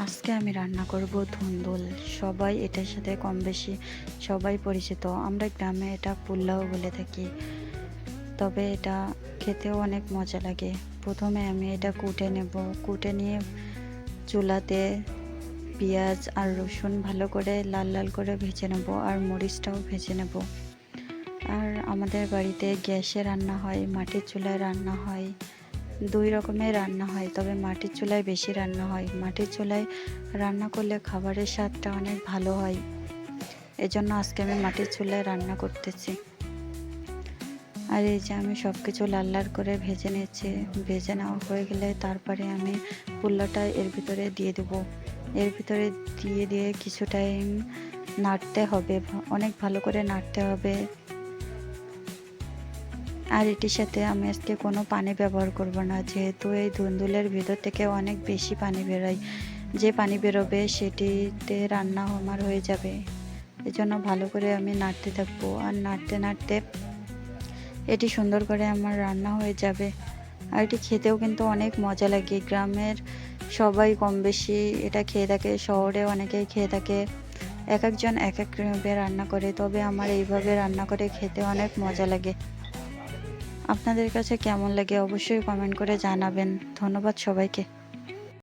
আজকে আমি রান্না করব ধুন্দুল। সবাই এটার সাথে কম বেশি সবাই পরিচিত। আমরা গ্রামে এটা পোলাও বলে থাকি। তবে এটা খেতেও অনেক মজা লাগে। প্রথমে আমি এটা কুটে নেব। কুটে নিয়ে চুলাতে পেঁয়াজ আর রসুন ভালো করে লাল লাল করে ভেজে নেব, আর মরিচটাও ভেজে নেব। আর আমাদের বাড়িতে গ্যাসে রান্না হয়, মাটির চুলায় রান্না হয়। দুই রকমের রান্না হয়, তবে মাটির চুলায় বেশি রান্না হয়। মাটির চুলায় রান্না করলে খাবারের স্বাদটা অনেক ভালো হয়। এজন্য আজকে আমি মাটির চুলায় রান্না করতেছি। আর এই যে আমি সব কিছু লাল লাল করে ভেজে নিয়েছি। ভেজে নেওয়া হয়ে গেলে তারপরে আমি পোলাওটা এর ভিতরে দিয়ে দেবো। এর ভিতরে দিয়ে কিছু টাইম নাড়তে হবে, অনেক ভালো করে নাড়তে হবে। আর এটির সাথে আমি আজকে কোনো পানি ব্যবহার করব না, যেহেতু এই ধুন্দুলের ভিতর থেকে অনেক বেশি পানি বেরোয়। যে পানি বেরোবে সেটিতে রান্না আমার হয়ে যাবে। এজন্য ভালো করে আমি নাড়তে থাকবো, আর নাড়তে নাড়তে এটি সুন্দর করে আমার রান্না হয়ে যাবে। আর এটি খেতেও কিন্তু অনেক মজা লাগে। গ্রামের সবাই কম বেশি এটা খেয়ে থাকে, শহরে অনেকেই খেয়ে থাকে। এক একজন এক একভাবে রান্না করে, তবে আমার এইভাবে রান্না করে খেতে অনেক মজা লাগে। আপনাদের কাছে কেমন লাগে অবশ্যই কমেন্ট করে জানাবেন। ধন্যবাদ সবাইকে।